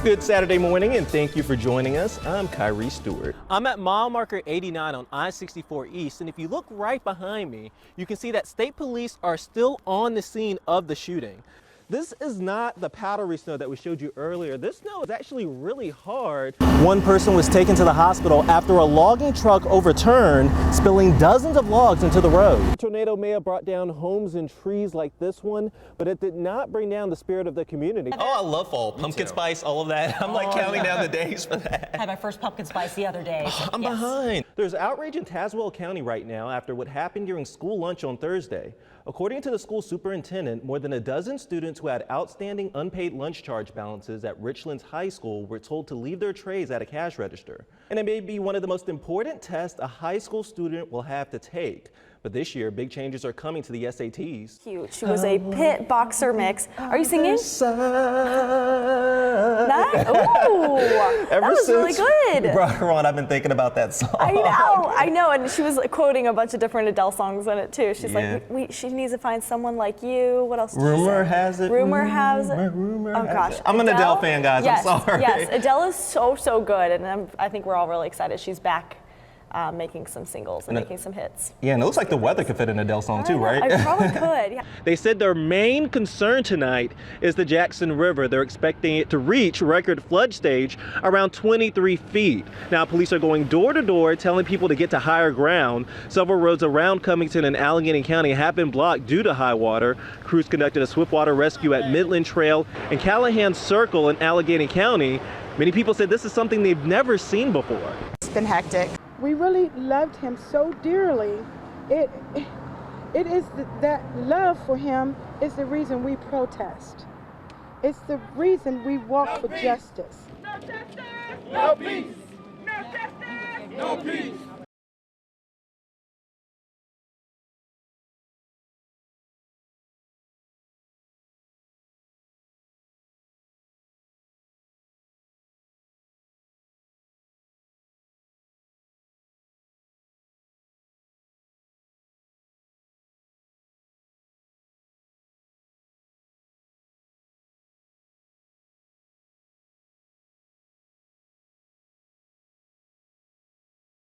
Good Saturday morning, and thank you for joining us. I'm Khiree Stewart. I'm at mile marker 89 on I-64 East, and if you look right behind me, you can see that state police are still on the scene of the shooting. This is not the powdery snow that we showed you earlier. This snow is actually really hard. One person was taken to the hospital after a logging truck overturned, spilling dozens of logs into the road. The tornado may have brought down homes and trees like this one, but it did not bring down the spirit of the community. Oh, I love fall. Pumpkin spice, all of that. I'm like counting down the days for that. I had my first pumpkin spice the other day. So I'm behind. There's outrage in Tazewell County right now after what happened during school lunch on Thursday. According to the school superintendent, more than a dozen students who had outstanding unpaid lunch charge balances at Richlands High School were told to leave their trays at a cash register. And it may be one of the most important tests a high school student will have to take. But this year, big changes are coming to the SATs. Cute. She was a pit boxer mix. Are you singing? That? Ooh, that was really good. You brought her on, I've been thinking about that song. I know, and she was quoting a bunch of different Adele songs in it too. She's like, she needs to find someone like you. What else? Rumor has it. Rumor has it. Rumor oh gosh, has it. I'm an Adele fan, guys. Yes, I'm sorry. Yes, Adele is so good, and I think we're all really excited. She's back. Making some singles and making some hits. Yeah, and it looks like the weather could fit an Adele song too, right? I probably could, yeah. They said their main concern tonight is the Jackson River. They're expecting it to reach record flood stage around 23 feet. Now, police are going door to door telling people to get to higher ground. Several roads around Covington and Allegheny County have been blocked due to high water. Crews conducted a swiftwater rescue at Midland Trail and Callahan Circle in Allegheny County. Many people said this is something they've never seen before. It's been hectic. We really loved him so dearly. It is that love for him is the reason we protest. It's the reason we walk for justice. No justice! No peace! No justice! No peace!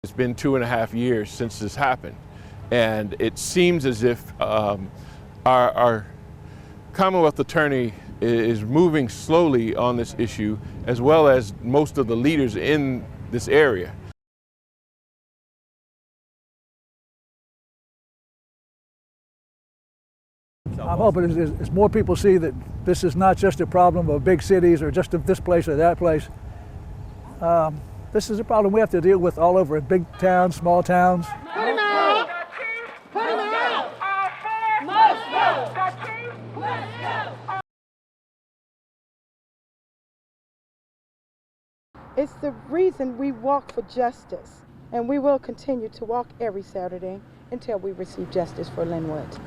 It's been 2.5 years since this happened, and it seems as if our Commonwealth Attorney is moving slowly on this issue, as well as most of the leaders in this area. I'm hoping as more people see that this is not just a problem of big cities or just of this place or that place. This is a problem we have to deal with all over, in big towns, small towns. Put him out! Put him out! Must go! Let's go! It's the reason we walk for justice, and we will continue to walk every Saturday until we receive justice for Linwood.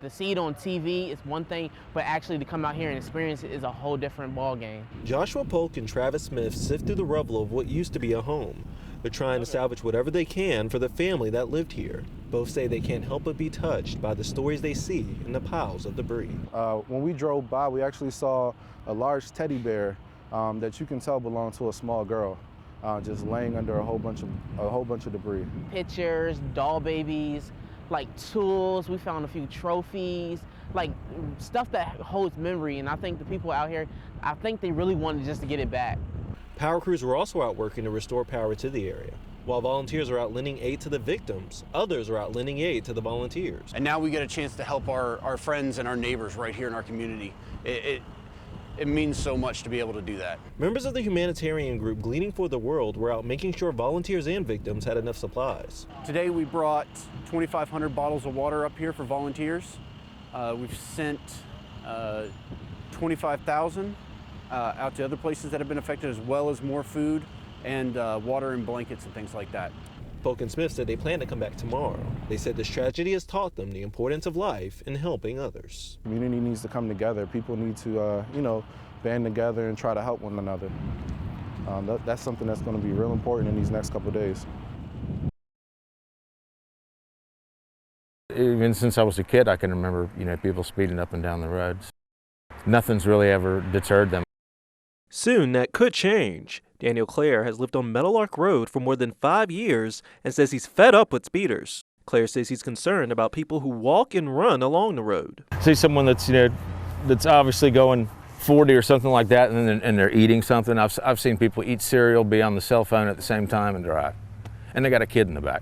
To see it on TV is one thing, but actually to come out here and experience it is a whole different ball game. Joshua Polk and Travis Smith sift through the rubble of what used to be a home. They're trying to salvage whatever they can for the family that lived here. Both say they can't help but be touched by the stories they see in the piles of debris. When we drove by, we actually saw a large teddy bear that you can tell belonged to a small girl, just laying under a whole bunch of debris. Pictures, doll babies, like tools, we found a few trophies, like stuff that holds memory, and I think the people out here, I think they really wanted just to get it back. Power crews were also out working to restore power to the area. While volunteers are out lending aid to the victims, others are out lending aid to the volunteers. And now we get a chance to help our friends and our neighbors right here in our community. It means so much to be able to do that. Members of the humanitarian group Gleaning for the World were out making sure volunteers and victims had enough supplies. Today we brought 2,500 bottles of water up here for volunteers. We've sent 25,000 out to other places that have been affected, as well as more food and water and blankets and things like that. Polk and Smith said they plan to come back tomorrow. They said this tragedy has taught them the importance of life and helping others. Community needs to come together. People need to, band together and try to help one another. That's something that's going to be real important in these next couple of days. Even since I was a kid, I can remember, people speeding up and down the roads. Nothing's really ever deterred them. Soon that could change. Daniel Clare has lived on Meadowlark Road for more than 5 years and says he's fed up with speeders. Clare says he's concerned about people who walk and run along the road. See someone that's, that's obviously going 40 or something like that, and they're eating something. I've seen people eat cereal, be on the cell phone at the same time, and drive. And they got a kid in the back.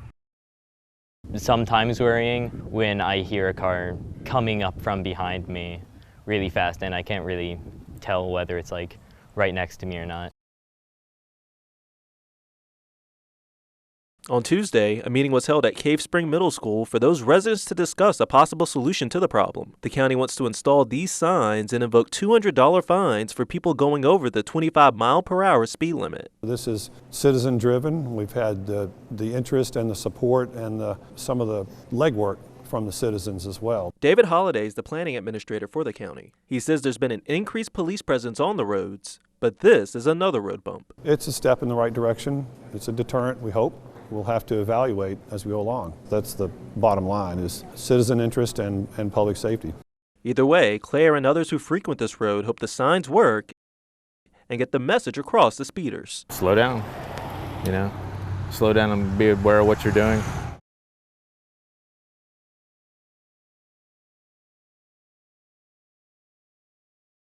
Sometimes worrying when I hear a car coming up from behind me really fast, and I can't really tell whether it's like right next to me or not. On Tuesday, a meeting was held at Cave Spring Middle School for those residents to discuss a possible solution to the problem. The county wants to install these signs and invoke $200 fines for people going over the 25-mile-per-hour speed limit. This is citizen-driven. We've had the interest and the support and some of the legwork from the citizens as well. David Holliday is the planning administrator for the county. He says there's been an increased police presence on the roads, but this is another road bump. It's a step in the right direction. It's a deterrent, we hope. We'll have to evaluate as we go along. That's the bottom line, is citizen interest and public safety. Either way, Claire and others who frequent this road hope the signs work and get the message across to speeders. Slow down, slow down and be aware of what you're doing.